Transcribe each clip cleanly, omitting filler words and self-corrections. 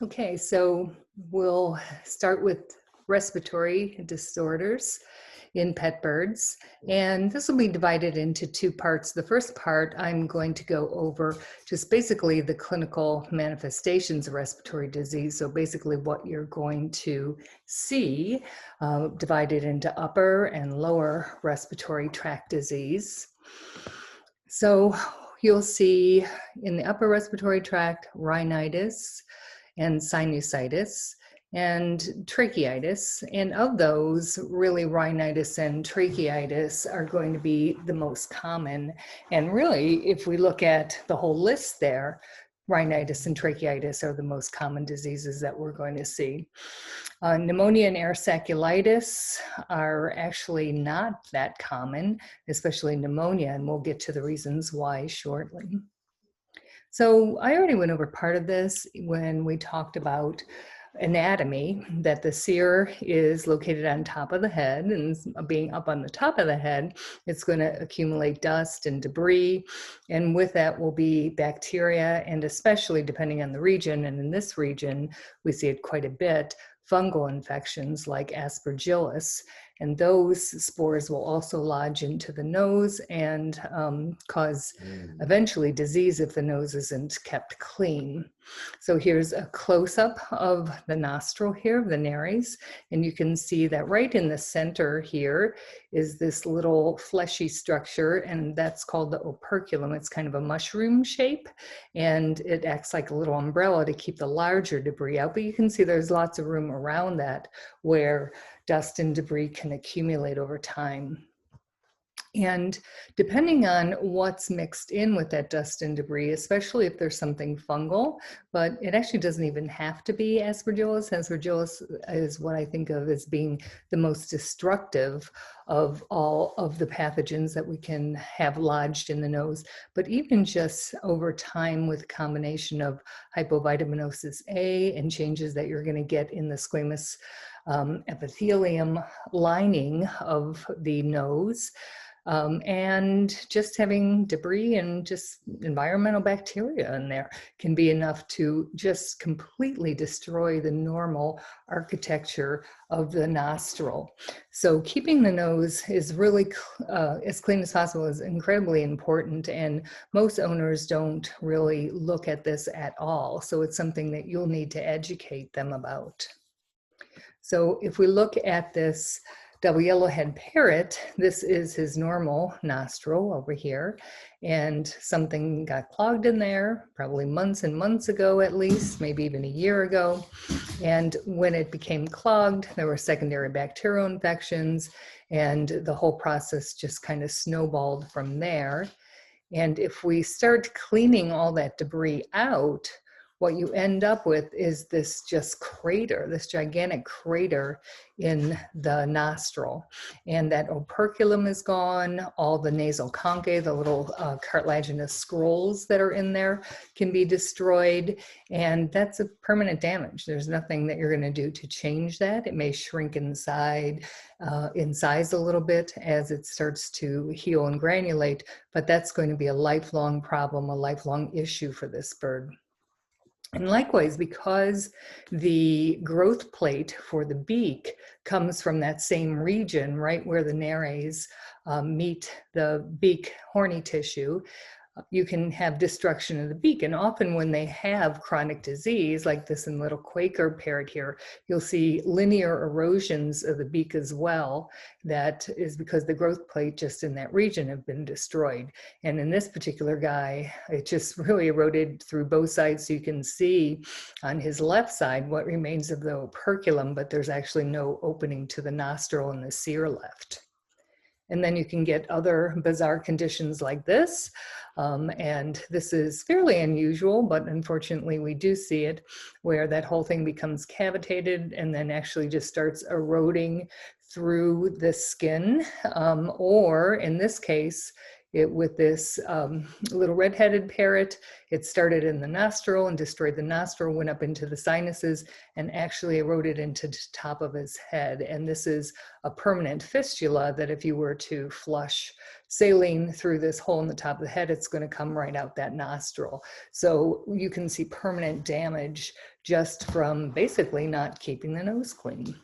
Okay, so we'll start with respiratory disorders in pet birds. And this will be divided into two parts. The first part, I'm going to go over just basically the clinical manifestations of respiratory disease. So basically what you're going to see divided into upper and lower respiratory tract disease. So you'll see in the upper respiratory tract, rhinitis and sinusitis and tracheitis. And of those, really rhinitis and tracheitis are going to be the most common. And really, if we look at the whole list there, rhinitis and tracheitis are the most common diseases that we're going to see. Pneumonia and air saculitis are actually not that common, especially pneumonia, and we'll get to the reasons why shortly. So I already went over part of this when we talked about anatomy, that the cere is located on top of the head, and being up on the top of the head, it's going to accumulate dust and debris, and with that will be bacteria, and especially depending on the region, and in this region we see it quite a bit, fungal infections like aspergillus, and those spores will also lodge into the nose and cause eventually disease if the nose isn't kept clean. So here's a close-up of the nostril here, the nares, and you can see that right in the center here is this little fleshy structure, and that's called the operculum. It's kind of a mushroom shape, and it acts like a little umbrella to keep the larger debris out, but you can see there's lots of room around that where dust and debris can accumulate over time. And depending on what's mixed in with that dust and debris, especially if there's something fungal, but it actually doesn't even have to be aspergillus. Aspergillus is what I think of as being the most destructive of all of the pathogens that we can have lodged in the nose. But even just over time with a combination of hypovitaminosis A and changes that you're going to get in the squamous epithelium lining of the nose, and just having debris and just environmental bacteria in there can be enough to just completely destroy the normal architecture of the nostril. So keeping the nose is really as clean as possible is incredibly important, and most owners don't really look at this at all. So it's something that you'll need to educate them about. So if we look at this double yellowhead parrot, this is his normal nostril over here, and something got clogged in there probably months and months ago at least, maybe even a year ago. And when it became clogged, there were secondary bacterial infections, and the whole process just kind of snowballed from there. And if we start cleaning all that debris out, what you end up with is this just crater, this gigantic crater in the nostril. And that operculum is gone, all the nasal conchae, the little cartilaginous scrolls that are in there can be destroyed, and that's a permanent damage. There's nothing that you're gonna do to change that. It may shrink inside, in size a little bit as it starts to heal and granulate, but that's going to be a lifelong problem, a lifelong issue for this bird. And likewise, because the growth plate for the beak comes from that same region, right where the nares meet the beak horny tissue, you can have destruction of the beak. And often when they have chronic disease, like this in little Quaker parrot here, you'll see linear erosions of the beak as well. That is because the growth plate just in that region have been destroyed. And in this particular guy, it just really eroded through both sides. So you can see on his left side what remains of the operculum, but there's actually no opening to the nostril and the cere left. And then you can get other bizarre conditions like this. And this is fairly unusual, but unfortunately we do see it, where that whole thing becomes cavitated and then actually just starts eroding through the skin. Or in this case, with this little red-headed parrot. It started in the nostril and destroyed the nostril, went up into the sinuses, and actually eroded into the top of his head. And this is a permanent fistula that if you were to flush saline through this hole in the top of the head, it's going to come right out that nostril. So you can see permanent damage just from basically not keeping the nose clean.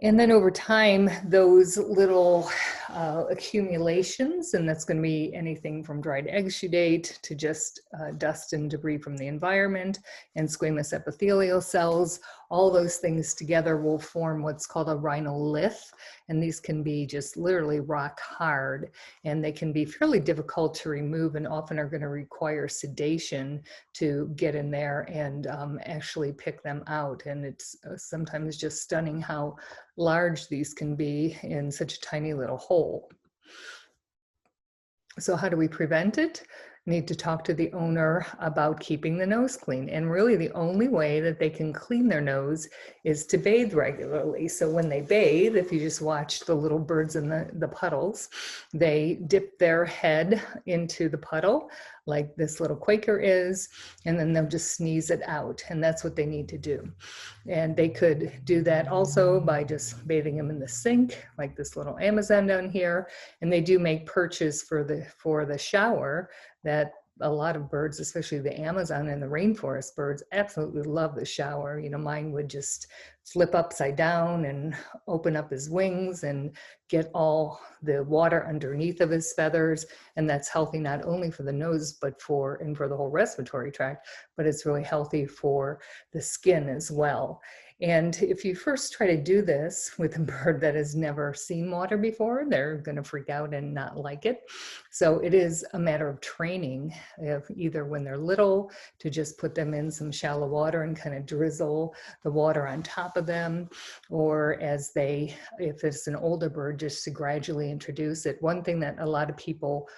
And then over time, those little accumulations, and that's going to be anything from dried exudate to just dust and debris from the environment and squamous epithelial cells, all those things together will form what's called a rhinolith. And these can be just literally rock hard, and they can be fairly difficult to remove and often are going to require sedation to get in there and actually pick them out. And it's sometimes just stunning how large these can be in such a tiny little hole. So how do we prevent it? Need to talk to the owner about keeping the nose clean. And really the only way that they can clean their nose is to bathe regularly. So when they bathe, if you just watch the little birds in the puddles, they dip their head into the puddle like this little Quaker is, and then they'll just sneeze it out. And that's what they need to do. And they could do that also by just bathing them in the sink, like this little Amazon down here. And they do make perches for the shower that a lot of birds, especially the Amazon and the rainforest birds, absolutely love the shower. You know, mine would just flip upside down and open up his wings and get all the water underneath of his feathers. And that's healthy not only for the nose, but for the whole respiratory tract, but it's really healthy for the skin as well. And if you first try to do this with a bird that has never seen water before, they're going to freak out and not like it. So it is a matter of training, either when they're little, to just put them in some shallow water and kind of drizzle the water on top of them, or if it's an older bird, just to gradually introduce it. One thing that a lot of people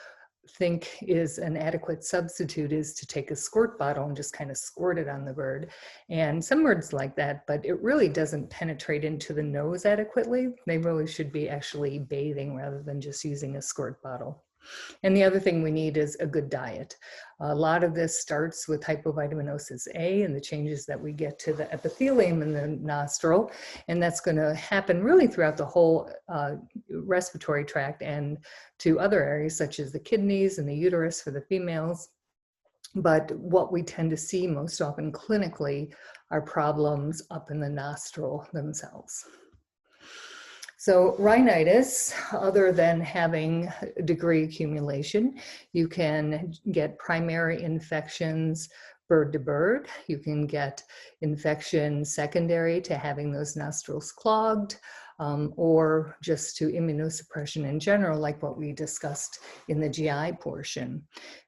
think is an adequate substitute is to take a squirt bottle and just kind of squirt it on the bird. And some birds like that, but it really doesn't penetrate into the nose adequately. They really should be actually bathing rather than just using a squirt bottle. And the other thing we need is a good diet. A lot of this starts with hypovitaminosis A and the changes that we get to the epithelium in the nostril. And that's going to happen really throughout the whole respiratory tract and to other areas such as the kidneys and the uterus for the females. But what we tend to see most often clinically are problems up in the nostril themselves. So rhinitis, other than having degree accumulation, you can get primary infections bird to bird. You can get infection secondary to having those nostrils clogged, or just to immunosuppression in general, like what we discussed in the GI portion.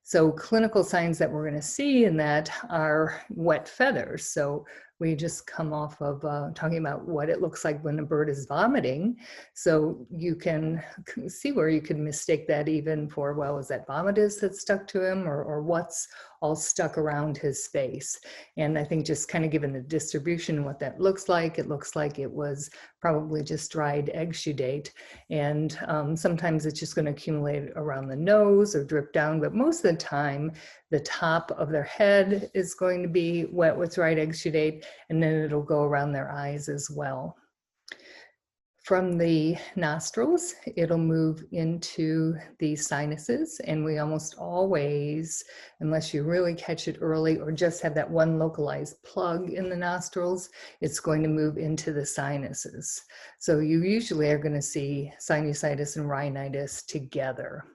So clinical signs that we're going to see in that are wet feathers. So we just come off of talking about what it looks like when a bird is vomiting. So you can see where you could mistake that even for, well, is that vomitus that's stuck to him, or what's all stuck around his face? And I think just kind of given the distribution, what that looks like, it looks like it was probably just dried exudate. And sometimes it's just going to accumulate around the nose or drip down, but most of the time, the top of their head is going to be wet with dried exudate, and then it'll go around their eyes as well. From the nostrils, it'll move into the sinuses, and we almost always, unless you really catch it early or just have that one localized plug in the nostrils, it's going to move into the sinuses. So you usually are going to see sinusitis and rhinitis together.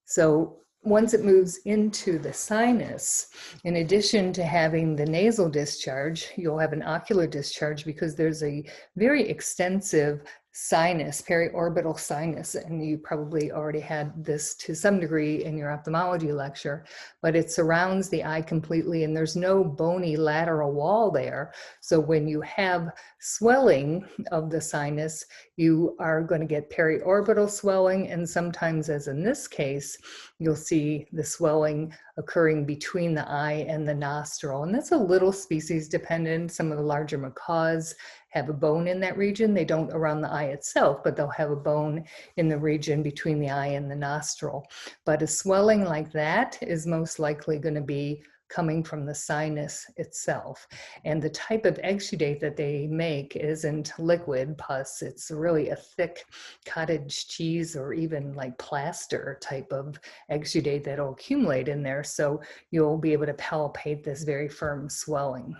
So once it moves into the sinus, in addition to having the nasal discharge, you'll have an ocular discharge because there's a very extensive sinus, periorbital sinus, and you probably already had this to some degree in your ophthalmology lecture, but it surrounds the eye completely and there's no bony lateral wall there. So when you have swelling of the sinus, you are going to get periorbital swelling, and sometimes, as in this case, you'll see the swelling occurring between the eye and the nostril. And that's a little species dependent. Some of the larger macaws have a bone in that region. They don't around the eye itself, but they'll have a bone in the region between the eye and the nostril. But a swelling like that is most likely going to be coming from the sinus itself. And the type of exudate that they make isn't liquid pus. It's really a thick cottage cheese or even like plaster type of exudate that'll accumulate in there. So you'll be able to palpate this very firm swelling.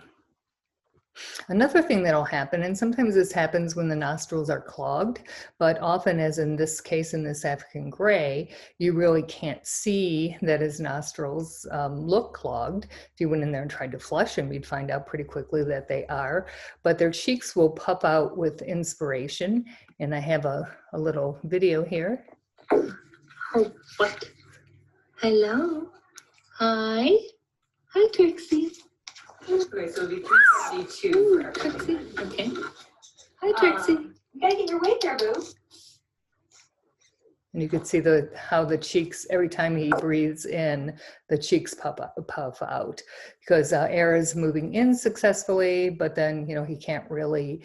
Another thing that'll happen, and sometimes this happens when the nostrils are clogged, but often, as in this case in this African gray, you really can't see that his nostrils look clogged. If you went in there and tried to flush them, you'd find out pretty quickly that they are, but their cheeks will puff out with inspiration. And I have a little video here. Oh, what? Hello. Hi. Hi, Trixie. Okay, so it'll be 372 for Trixie. Okay. Hi, Trixie. You gotta get your weight there, boo. And you could see how the cheeks, every time he breathes in, the cheeks puff out because air is moving in successfully, but then, you know, he can't really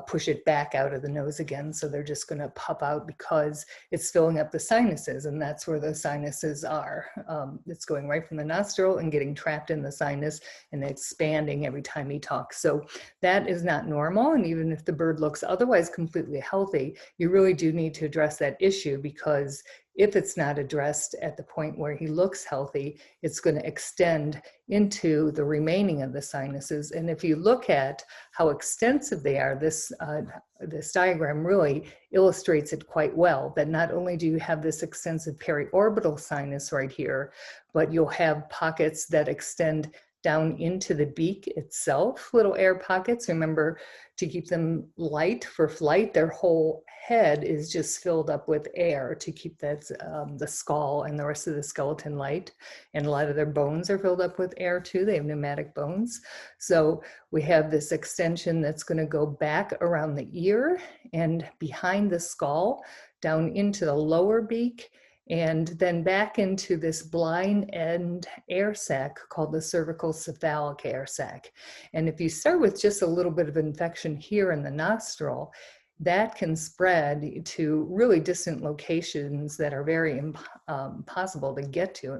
push it back out of the nose again. So they're just going to puff out because it's filling up the sinuses, and that's where the sinuses are. It's going right from the nostril and getting trapped in the sinus and expanding every time he talks. So that is not normal. And even if the bird looks otherwise completely healthy, you really do need to address that issue, because if it's not addressed at the point where he looks healthy, it's going to extend into the remaining of the sinuses. And if you look at how extensive they are, this diagram really illustrates it quite well, that not only do you have this extensive periorbital sinus right here, but you'll have pockets that extend down into the beak itself, little air pockets. Remember, to keep them light for flight, their whole head is just filled up with air to keep that the skull and the rest of the skeleton light. And a lot of their bones are filled up with air too. They have pneumatic bones. So we have this extension that's going to go back around the ear and behind the skull, down into the lower beak, and then back into this blind end air sac called the cervical cephalic air sac. And if you start with just a little bit of infection here in the nostril, that can spread to really distant locations that are very impossible to get to,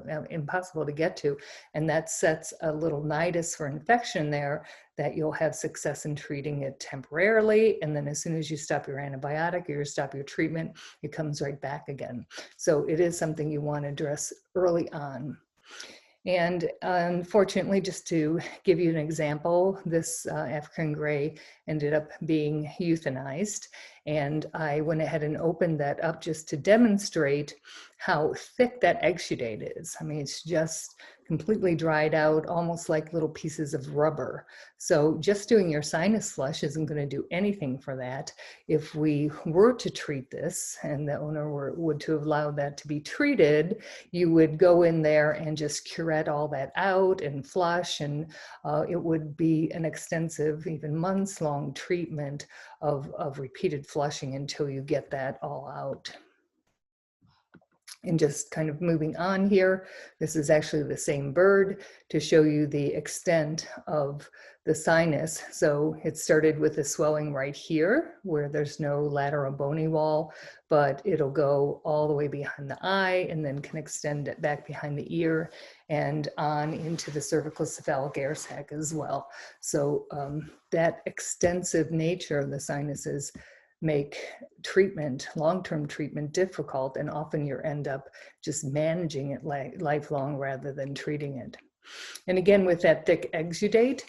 and that sets a little nidus for infection there that you'll have success in treating it temporarily, and then as soon as you stop your antibiotic or you stop your treatment, it comes right back again. So it is something you want to address early on. And unfortunately, just to give you an example, this African gray ended up being euthanized. And I went ahead and opened that up just to demonstrate how thick that exudate is. I mean, it's just completely dried out, almost like little pieces of rubber. So just doing your sinus flush isn't going to do anything for that. If we were to treat this, and the owner would to have allowed that to be treated, you would go in there and just curette all that out and flush, and it would be an extensive, even months-long treatment of repeated flushing until you get that all out. And just kind of moving on here, this is actually the same bird to show you the extent of the sinus. So it started with the swelling right here where there's no lateral bony wall, but it'll go all the way behind the eye and then can extend it back behind the ear and on into the cervical cephalic air sac as well. So that extensive nature of the sinuses make treatment, long-term treatment, difficult, and often you end up just managing it lifelong rather than treating it. And again, with that thick exudate,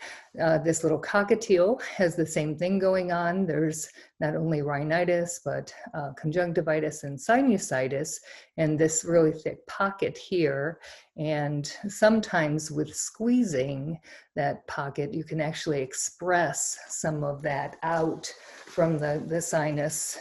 this little cockatiel has the same thing going on. There's not only rhinitis, but conjunctivitis and sinusitis, and this really thick pocket here. And sometimes with squeezing that pocket, you can actually express some of that out from the sinus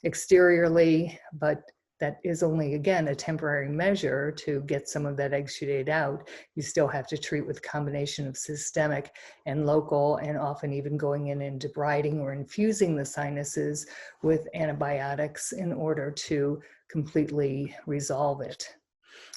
exteriorly, but that is only, again, a temporary measure to get some of that exudate out. You still have to treat with a combination of systemic and local, and often even going in and debriding or infusing the sinuses with antibiotics in order to completely resolve it.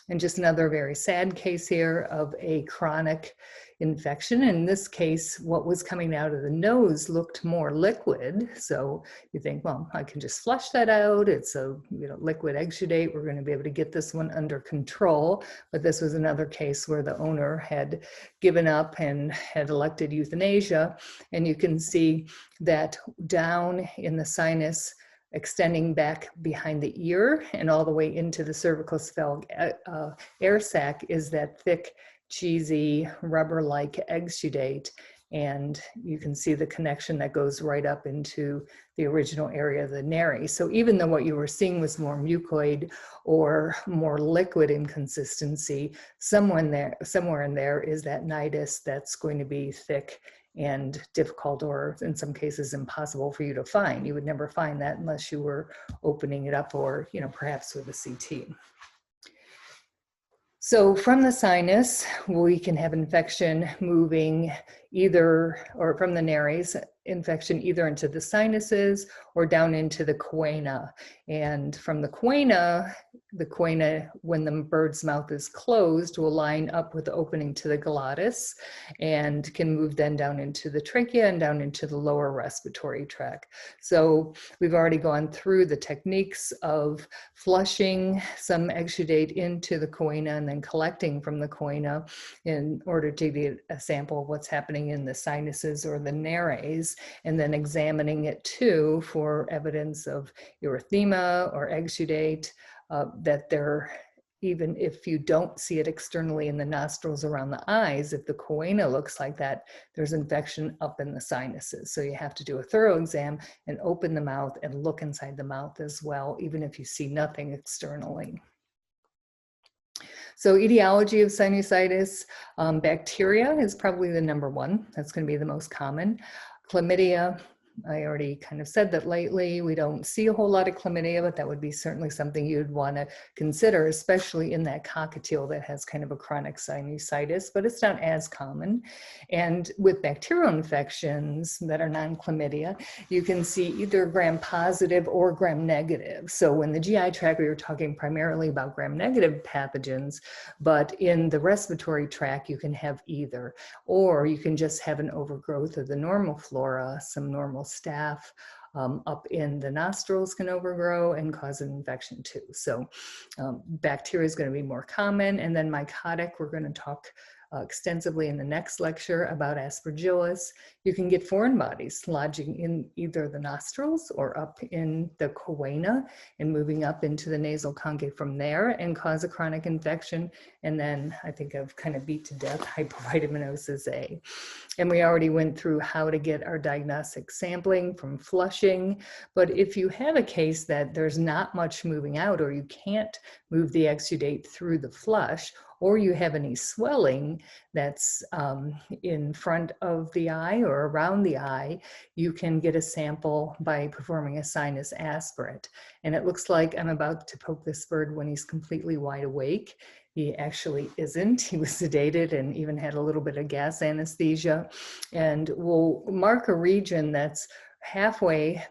And just another very sad case here of a chronic infection. In this case, what was coming out of the nose looked more liquid. So you think, well, I can just flush that out. It's a liquid exudate. We're going to be able to get this one under control. But this was another case where the owner had given up and had elected euthanasia. And you can see that down in the sinus, extending back behind the ear and all the way into the cervical air sac is that thick, cheesy, rubber-like exudate. And you can see the connection that goes right up into the original area of the nary. So even though what you were seeing was more mucoid or more liquid in consistency, somewhere in there is that nidus that's going to be thick and difficult, or in some cases impossible for you to find. You would never find that unless you were opening it up, or perhaps with a CT. So from the sinus, we can have infection moving or from the nares, infection either into the sinuses or down into the choana. And from the choana, when the bird's mouth is closed, will line up with the opening to the glottis and can move then down into the trachea and down into the lower respiratory tract. So we've already gone through the techniques of flushing some exudate into the choana and then collecting from the choana in order to get a sample of what's happening in the sinuses or the nares, and then examining it too for evidence of erythema or exudate, that even if you don't see it externally in the nostrils around the eyes, if the choana looks like that, there's infection up in the sinuses. So you have to do a thorough exam and open the mouth and look inside the mouth as well, even if you see nothing externally. So etiology of sinusitis, bacteria is probably the number one. That's going to be the most common. Chlamydia, I already kind of said that lately we don't see a whole lot of chlamydia, but that would be certainly something you'd want to consider, especially in that cockatiel that has kind of a chronic sinusitis, but it's not as common. And with bacterial infections that are non-chlamydia, you can see either gram-positive or gram-negative. So in the GI tract, we were talking primarily about gram-negative pathogens, but in the respiratory tract, you can have either, or you can just have an overgrowth of the normal flora, some normal staph up in the nostrils can overgrow and cause an infection too. So bacteria is going to be more common. And then mycotic, we're going to talk extensively in the next lecture about Aspergillus. You can get foreign bodies lodging in either the nostrils or up in the choana and moving up into the nasal concave from there and cause a chronic infection. And then I think I've kind of beat to death hypovitaminosis A. And we already went through how to get our diagnostic sampling from flushing. But if you have a case that there's not much moving out, or you can't move the exudate through the flush, or you have any swelling that's in front of the eye or around the eye, you can get a sample by performing a sinus aspirate. And it looks like I'm about to poke this bird when he's completely wide awake. He actually isn't. He was sedated and even had a little bit of gas anesthesia. And we'll mark a region that's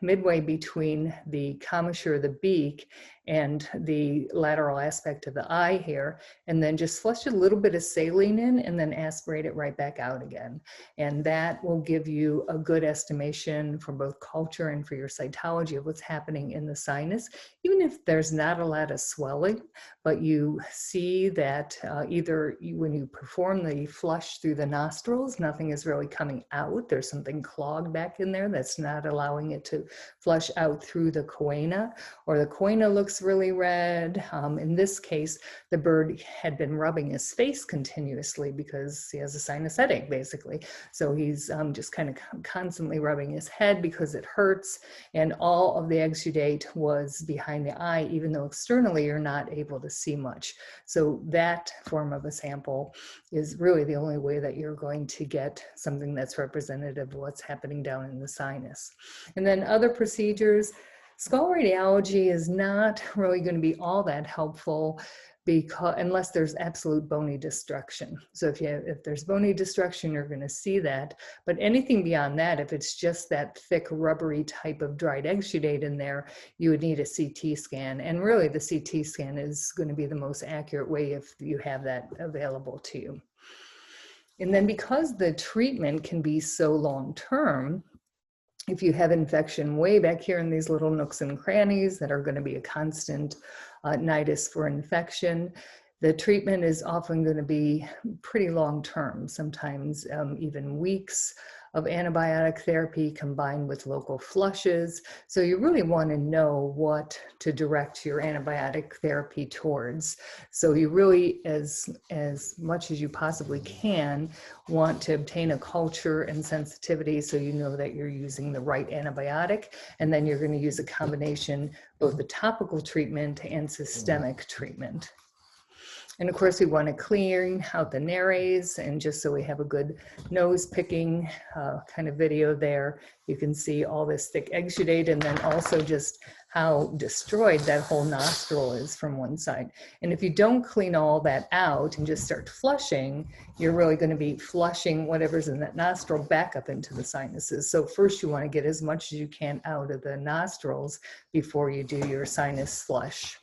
midway between the commissure, the beak, and the lateral aspect of the eye here, and then just flush a little bit of saline in and then aspirate it right back out again. And that will give you a good estimation for both culture and for your cytology of what's happening in the sinus, even if there's not a lot of swelling, but you see that when you perform the flush through the nostrils, nothing is really coming out. There's something clogged back in there that's not allowing it to flush out through the choana, or the choana looks really red. In this case, the bird had been rubbing his face continuously because he has a sinus headache, basically. So he's just kind of constantly rubbing his head because it hurts, and all of the exudate was behind the eye, even though externally you're not able to see much. So that form of a sample is really the only way that you're going to get something that's representative of what's happening down in the sinus. And then other procedures, skull radiology is not really going to be all that helpful because unless there's absolute bony destruction. So if there's bony destruction, you're going to see that. But anything beyond that, if it's just that thick rubbery type of dried exudate in there, you would need a CT scan. And really the CT scan is going to be the most accurate way if you have that available to you. And then because the treatment can be so long-term, if you have infection way back here in these little nooks and crannies that are going to be a constant nidus for infection, the treatment is often going to be pretty long-term, sometimes even weeks of antibiotic therapy combined with local flushes. So you really want to know what to direct your antibiotic therapy towards. So you really, as much as you possibly can, want to obtain a culture and sensitivity so you know that you're using the right antibiotic, and then you're going to use a combination, both the topical treatment and systemic treatment. And of course, we want to clean out the nares, and just so we have a good nose picking kind of video there, you can see all this thick exudate, and then also just how destroyed that whole nostril is from one side. And if you don't clean all that out and just start flushing, you're really going to be flushing whatever's in that nostril back up into the sinuses. So first you want to get as much as you can out of the nostrils before you do your sinus flush.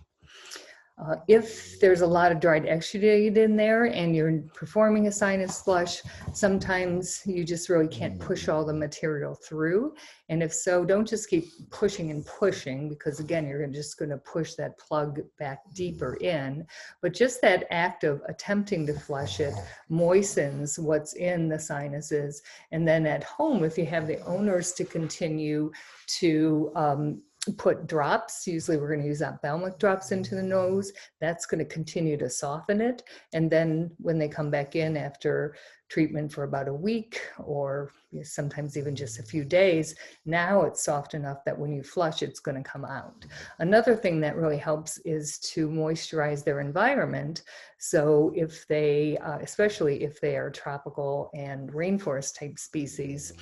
If there's a lot of dried exudate in there and you're performing a sinus flush, sometimes you just really can't push all the material through. And if so, don't just keep pushing and pushing, because again, you're just going to push that plug back deeper in. But just that act of attempting to flush it moistens what's in the sinuses. And then at home, if you have the owners to continue to put drops, usually we're going to use ophthalmic drops into the nose, that's going to continue to soften it. And then when they come back in after treatment for about a week, or sometimes even just a few days, now it's soft enough that when you flush, it's going to come out. Another thing that really helps is to moisturize their environment. So if they, especially if they are tropical and rainforest type species,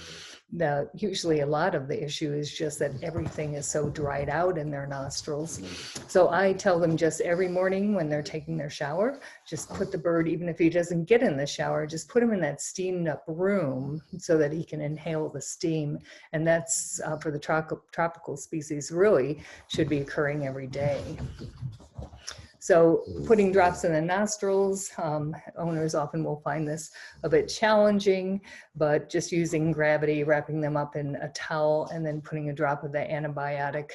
usually a lot of the issue is just that everything is so dried out in their nostrils. So I tell them just every morning when they're taking their shower, just put the bird, even if he doesn't get in the shower, just put him in that steamed up room so that he can inhale the steam. And that's for the tropical species really should be occurring every day. So putting drops in the nostrils, owners often will find this a bit challenging, but just using gravity, wrapping them up in a towel, and then putting a drop of the antibiotic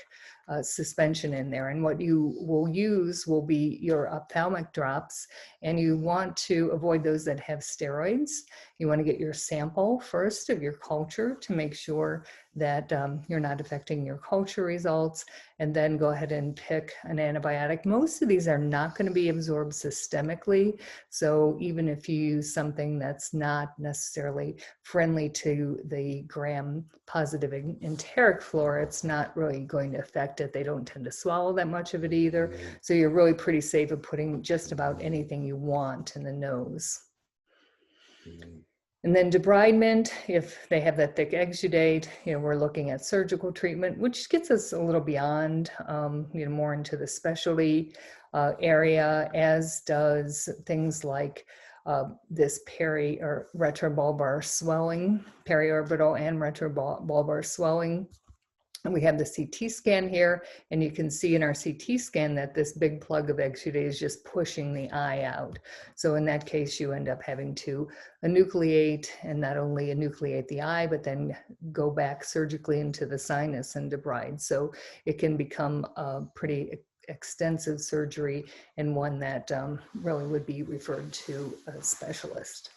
suspension in there. And what you will use will be your ophthalmic drops, and you want to avoid those that have steroids. You want to get your sample first of your culture to make sure that you're not affecting your culture results, and then go ahead and pick an antibiotic. Most of these are not going to be absorbed systemically, so even if you use something that's not necessarily friendly to the gram-positive enteric flora, it's not really going to affect it. They don't tend to swallow that much of it either, so you're really pretty safe of putting just about anything you want in the nose. And then debridement, if they have that thick exudate, we're looking at surgical treatment, which gets us a little beyond, more into the specialty area, as does things like this peri or retrobulbar swelling, periorbital and retrobulbar swelling. And we have the CT scan here, and you can see in our CT scan that this big plug of exudate is just pushing the eye out. So in that case, you end up having to enucleate, and not only enucleate the eye, but then go back surgically into the sinus and debride. So it can become a pretty extensive surgery, and one that really would be referred to a specialist.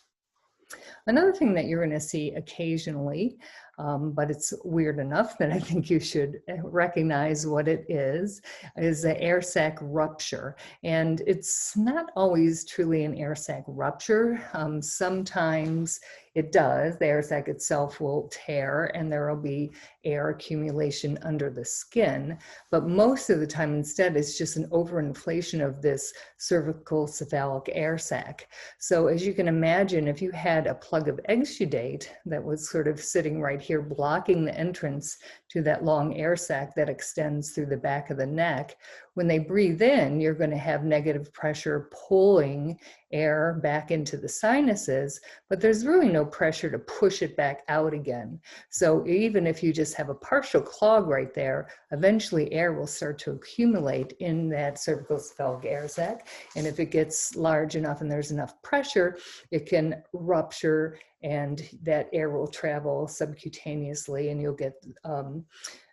Another thing that you're going to see occasionally, but it's weird enough that I think you should recognize what it is the air sac rupture. And it's not always truly an air sac rupture. Sometimes it does. The air sac itself will tear and there will be air accumulation under the skin. But most of the time instead, it's just an overinflation of this cervical cephalic air sac. So as you can imagine, if you had a plug of exudate that was sort of sitting right here blocking the entrance to that long air sac that extends through the back of the neck. When they breathe in, you're going to have negative pressure pulling air back into the sinuses, but there's really no pressure to push it back out again. So even if you just have a partial clog right there, eventually air will start to accumulate in that cervical cephalic air sac. And if it gets large enough and there's enough pressure, it can rupture and that air will travel subcutaneously, and you'll get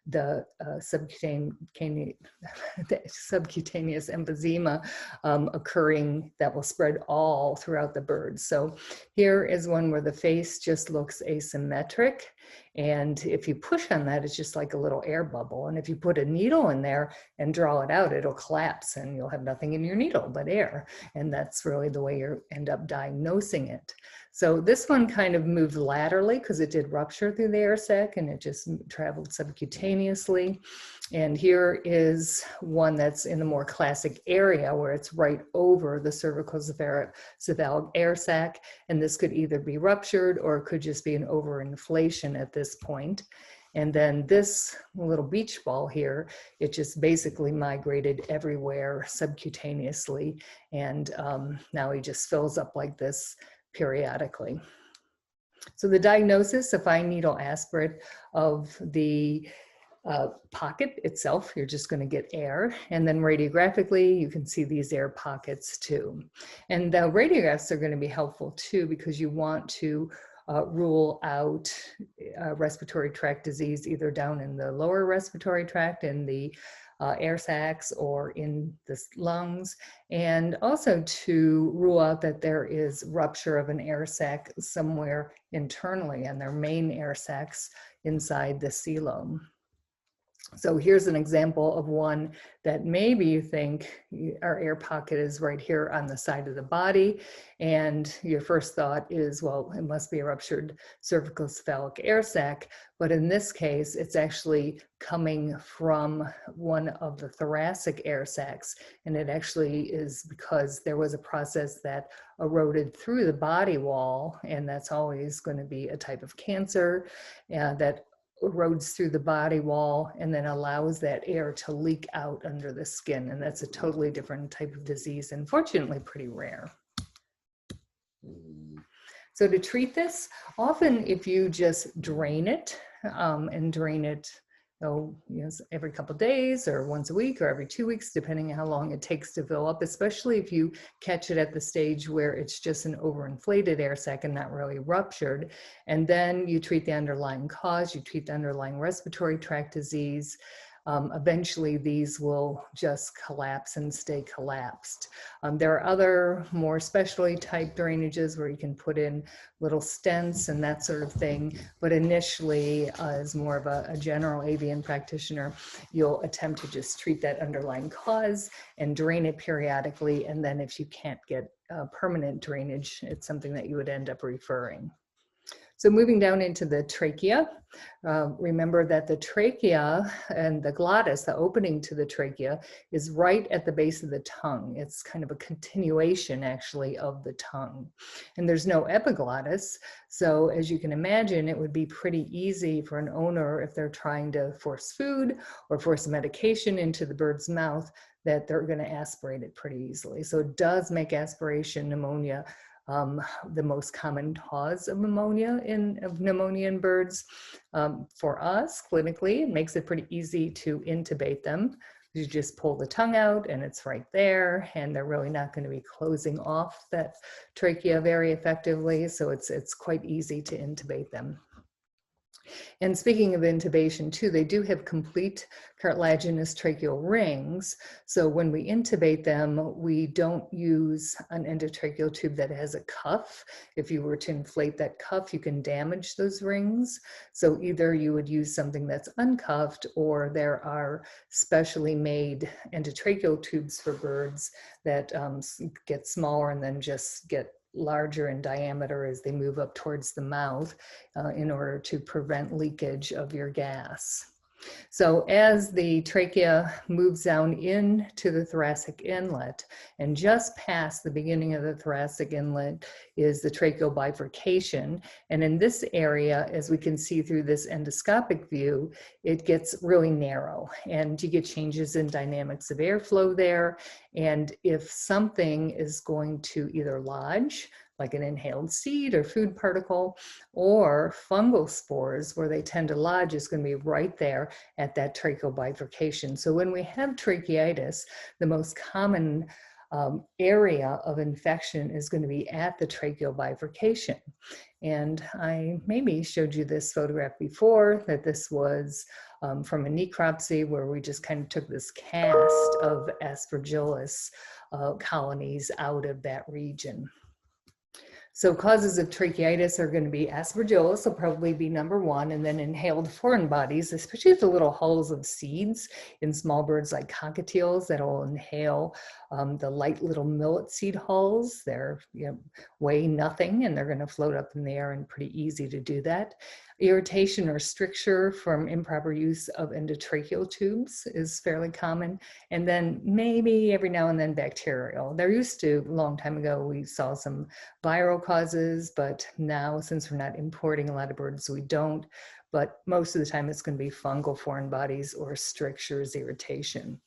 the subcutaneous emphysema occurring that will spread all throughout the bird. So here is one where the face just looks asymmetric. And if you push on that, it's just like a little air bubble. And if you put a needle in there and draw it out, it'll collapse and you'll have nothing in your needle but air. And that's really the way you end up diagnosing it. So this one kind of moved laterally because it did rupture through the air sac and it just traveled subcutaneously. And here is one that's in the more classic area where it's right over the cervical cephalic air sac. And this could either be ruptured or it could just be an overinflation at this point. And then this little beach ball here, it just basically migrated everywhere subcutaneously. And now he just fills up like this periodically. So the diagnosis, a fine needle aspirate of the pocket itself, you're just going to get air. And then radiographically, you can see these air pockets too. And the radiographs are going to be helpful too, because you want to rule out respiratory tract disease either down in the lower respiratory tract in the air sacs or in the lungs, and also to rule out that there is rupture of an air sac somewhere internally and their main air sacs inside the coelom. So here's an example of one that maybe you think our air pocket is right here on the side of the body. And your first thought is, well, it must be a ruptured cervical cephalic air sac. But in this case, it's actually coming from one of the thoracic air sacs. And it actually is because there was a process that eroded through the body wall. And that's always going to be a type of cancer that erodes through the body wall and then allows that air to leak out under the skin. And that's a totally different type of disease and fortunately pretty rare. So to treat this, often if you just drain it and drain it every couple of days or once a week or every 2 weeks, depending on how long it takes to fill up, especially if you catch it at the stage where it's just an overinflated air sac and not really ruptured. And then you treat the underlying cause, you treat the underlying respiratory tract disease. Eventually these will just collapse and stay collapsed. There are other more specialty type drainages where you can put in little stents and that sort of thing. But initially, as more of a general avian practitioner, you'll attempt to just treat that underlying cause and drain it periodically. And then if you can't get permanent drainage, it's something that you would end up referring. So moving down into the trachea, remember that the trachea and the glottis, the opening to the trachea, is right at the base of the tongue. It's kind of a continuation actually of the tongue. And there's no epiglottis, so as you can imagine, it would be pretty easy for an owner, if they're trying to force food or force medication into the bird's mouth, that they're going to aspirate it pretty easily. So it does make aspiration pneumonia the most common cause of pneumonia in birds. For us, clinically, it makes it pretty easy to intubate them. You just pull the tongue out and it's right there, and they're really not going to be closing off that trachea very effectively, so it's quite easy to intubate them. And speaking of intubation too, they do have complete cartilaginous tracheal rings. So when we intubate them, we don't use an endotracheal tube that has a cuff. If you were to inflate that cuff, you can damage those rings. So either you would use something that's uncuffed, or there are specially made endotracheal tubes for birds that get smaller and then just get larger in diameter as they move up towards the mouth in order to prevent leakage of your gas. So as the trachea moves down into the thoracic inlet, and just past the beginning of the thoracic inlet is the tracheal bifurcation. And in this area, as we can see through this endoscopic view, it gets really narrow and you get changes in dynamics of airflow there. And if something is going to either lodge, like an inhaled seed or food particle, or fungal spores where they tend to lodge, is going to be right there at that tracheal bifurcation. So when we have tracheitis, the most common area of infection is going to be at the tracheal bifurcation. And I maybe showed you this photograph before, that this was from a necropsy where we just kind of took this cast of Aspergillus colonies out of that region. So causes of tracheitis are going to be Aspergillus will probably be number one, and then inhaled foreign bodies, especially the little hulls of seeds in small birds like cockatiels that will inhale the light little millet seed hulls. They're weigh nothing and they're going to float up in the air, and pretty easy to do that. Irritation or stricture from improper use of endotracheal tubes is fairly common. And then maybe every now and then bacterial. There used to, a long time ago, we saw some viral causes, but now since we're not importing a lot of birds, we don't. But most of the time it's going to be fungal foreign bodies or strictures, irritation.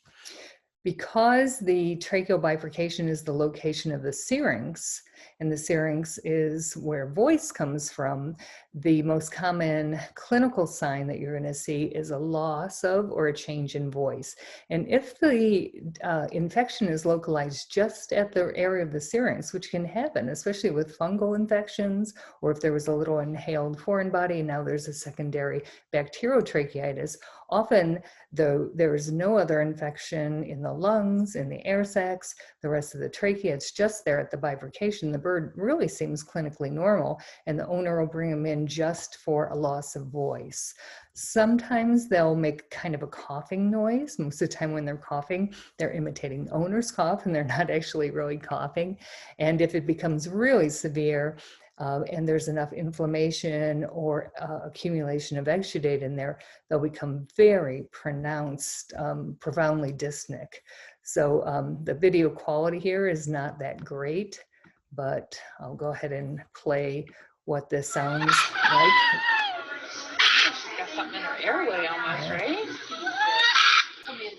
Because the tracheal bifurcation is the location of the syrinx, and the syrinx is where voice comes from, the most common clinical sign that you're going to see is a loss of or a change in voice. And if the infection is localized just at the area of the syrinx, which can happen, especially with fungal infections, or if there was a little inhaled foreign body and now there's a secondary bacterial tracheitis, often though there is no other infection in the lungs, in the air sacs, the rest of the trachea, it's just there at the bifurcation. The bird really seems clinically normal, and the owner will bring them in just for a loss of voice. Sometimes they'll make kind of a coughing noise. Most of the time when they're coughing, they're imitating the owner's cough and they're not actually really coughing. And if it becomes really severe, and there's enough inflammation or accumulation of exudate in there, they'll become very pronounced, profoundly dyspneic. So the video quality here is not that great, but I'll go ahead and play what this sounds like. Got something in her airway almost, right?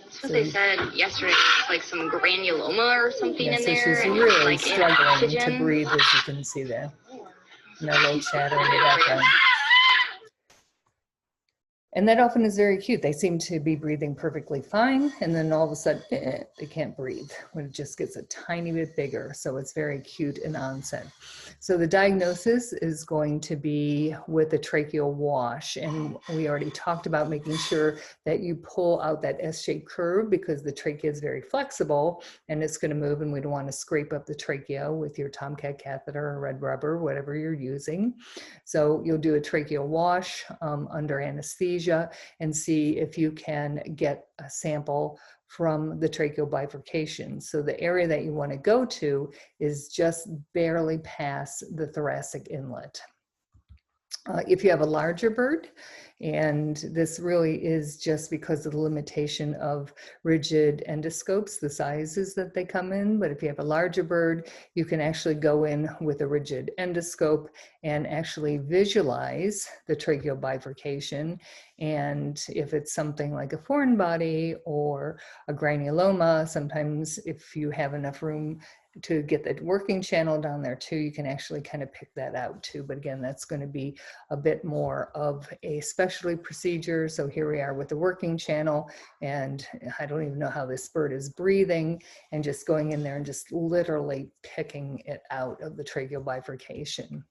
That's what they said yesterday, like some granuloma or something in So there. she's and really like struggling oxygen. to breathe, as you can see there. No little chatter in the background. And that often is very cute. They seem to be breathing perfectly fine, and then all of a sudden, they can't breathe when it just gets a tiny bit bigger. So it's very cute in onset. So the diagnosis is going to be with a tracheal wash. And we already talked about making sure that you pull out that S-shaped curve, because the trachea is very flexible and it's going to move, and we don't want to scrape up the trachea with your Tomcat catheter or red rubber, whatever you're using. So you'll do a tracheal wash under anesthesia and see if you can get a sample from the tracheal bifurcation. So the area that you want to go to is just barely past the thoracic inlet. If you have a larger bird, and this really is just because of the limitation of rigid endoscopes, the sizes that they come in, but if you have a larger bird, you can actually go in with a rigid endoscope and actually visualize the tracheal bifurcation. And if it's something like a foreign body or a granuloma, sometimes if you have enough room to get the working channel down there too, you can actually kind of pick that out too. But again, that's going to be a bit more of a specialty procedure. So here we are with the working channel, and I don't even know how this bird is breathing, and just going in there and just literally picking it out of the tracheal bifurcation.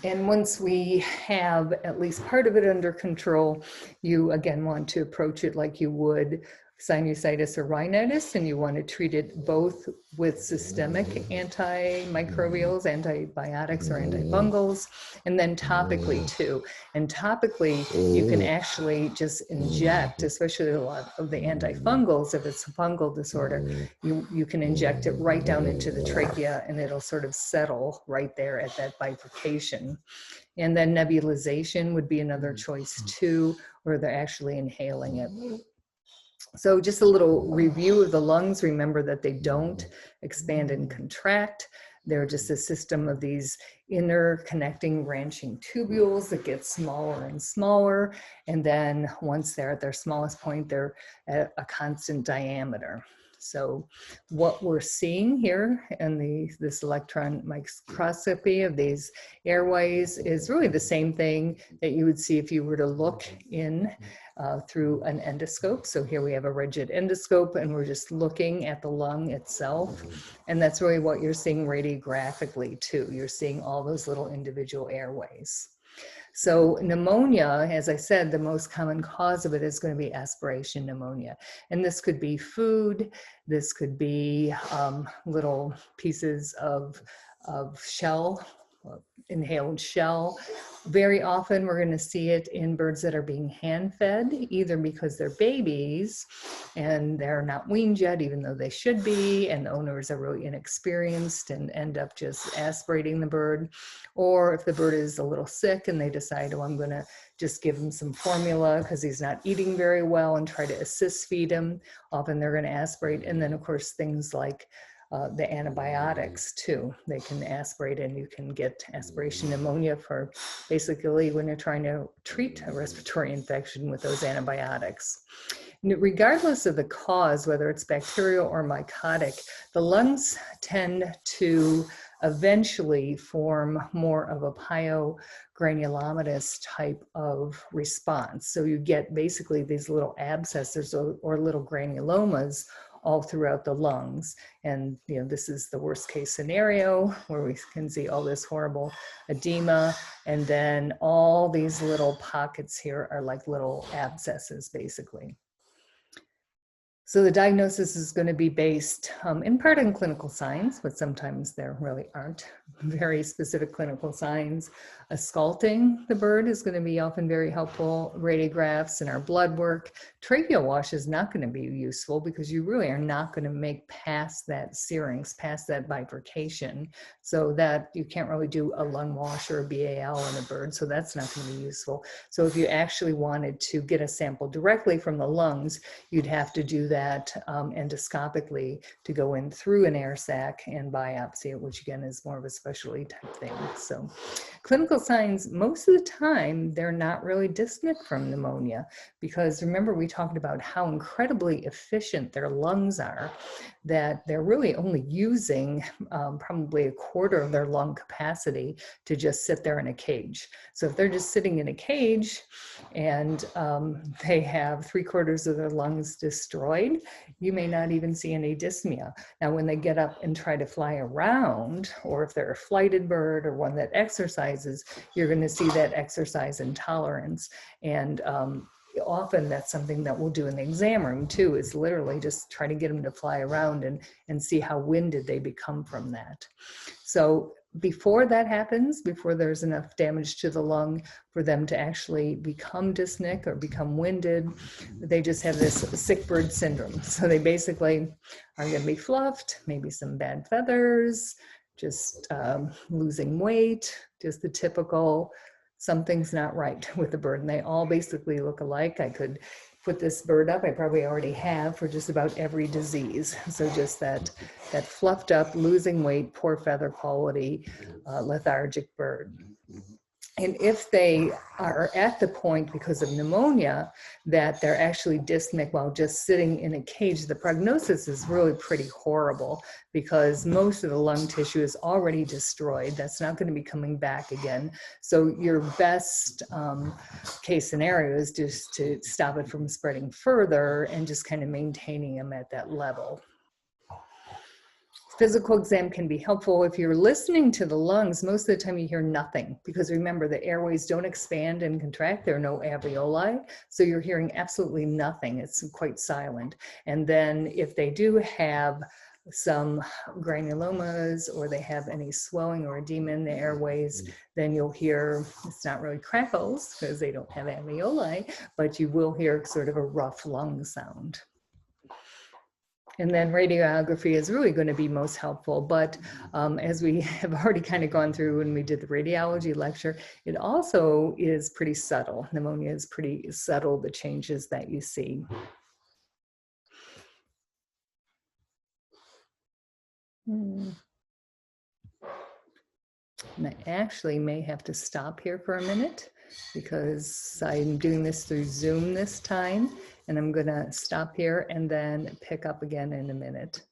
And once we have at least part of it under control, you again want to approach it like you would sinusitis or rhinitis, and you want to treat it both with systemic antimicrobials, antibiotics or antifungals, and then topically too. And topically, you can actually just inject, especially a lot of the antifungals, if it's a fungal disorder, you can inject it right down into the trachea and it'll sort of settle right there at that bifurcation. And then nebulization would be another choice too, where they're actually inhaling it. So just a little review of the lungs. Remember that they don't expand and contract. They're just a system of these inner connecting branching tubules that get smaller and smaller. And then once they're at their smallest point, they're at a constant diameter. So what we're seeing here in this electron microscopy of these airways is really the same thing that you would see if you were to look in through an endoscope. So here we have a rigid endoscope and we're just looking at the lung itself. And that's really what you're seeing radiographically too. You're seeing all those little individual airways. So pneumonia, as I said, the most common cause of it is going to be aspiration pneumonia. And this could be food, this could be little pieces of shell, inhaled shell. Very often we're going to see it in birds that are being hand-fed, either because they're babies and they're not weaned yet, even though they should be, and the owners are really inexperienced and end up just aspirating the bird. Or if the bird is a little sick and they decide, oh, I'm going to just give him some formula because he's not eating very well and try to assist feed him, often they're going to aspirate. And then, of course, things like the antibiotics too. They can aspirate and you can get aspiration pneumonia for basically when you're trying to treat a respiratory infection with those antibiotics. Regardless of the cause, whether it's bacterial or mycotic, the lungs tend to eventually form more of a pyogranulomatous type of response. So you get basically these little abscesses or little granulomas all throughout the lungs. And this is the worst case scenario where we can see all this horrible edema. And then all these little pockets here are like little abscesses, basically. So the diagnosis is going to be based in part on clinical signs, but sometimes there really aren't very specific clinical signs. Ausculting the bird is going to be often very helpful. Radiographs and our blood work. Tracheal wash is not going to be useful because you really are not going to make past that syrinx, past that bifurcation, so that you can't really do a lung wash or a BAL in a bird, so that's not going to be useful. So if you actually wanted to get a sample directly from the lungs, you'd have to do that endoscopically to go in through an air sac and biopsy it, which again is more of a specialty type thing. So clinical signs, most of the time, they're not really distinct from pneumonia, because remember we talked about how incredibly efficient their lungs are, that they're really only using probably a quarter of their lung capacity to just sit there in a cage. So if they're just sitting in a cage and they have 3/4 of their lungs destroyed, you may not even see any dyspnea. Now, when they get up and try to fly around, or if they're a flighted bird or one that exercises, you're going to see that exercise intolerance. And often that's something that we'll do in the exam room too, is literally just try to get them to fly around and see how winded they become from that. So before that happens, before there's enough damage to the lung for them to actually become dyspneic or become winded, they just have this sick bird syndrome. So they basically are going to be fluffed, maybe some bad feathers, just losing weight, just the typical something's not right with the bird. And they all basically look alike. I could put this bird up, I probably already have, for just about every disease. So just that fluffed up, losing weight, poor feather quality, lethargic bird. And if they are at the point, because of pneumonia, that they're actually dyspneic while just sitting in a cage, the prognosis is really pretty horrible, because most of the lung tissue is already destroyed. That's not going to be coming back again. So your best case scenario is just to stop it from spreading further and just kind of maintaining them at that level. Physical exam can be helpful. If you're listening to the lungs, most of the time you hear nothing, because remember, the airways don't expand and contract. There are no alveoli. So you're hearing absolutely nothing. It's quite silent. And then if they do have some granulomas or they have any swelling or edema in the airways, then you'll hear, it's not really crackles because they don't have alveoli, but you will hear sort of a rough lung sound. And then radiography is really going to be most helpful. But as we have already kind of gone through when we did the radiology lecture, it also is pretty subtle. Pneumonia is pretty subtle, the changes that you see. And I actually may have to stop here for a minute because I'm doing this through Zoom this time, and I'm going to stop here and then pick up again in a minute.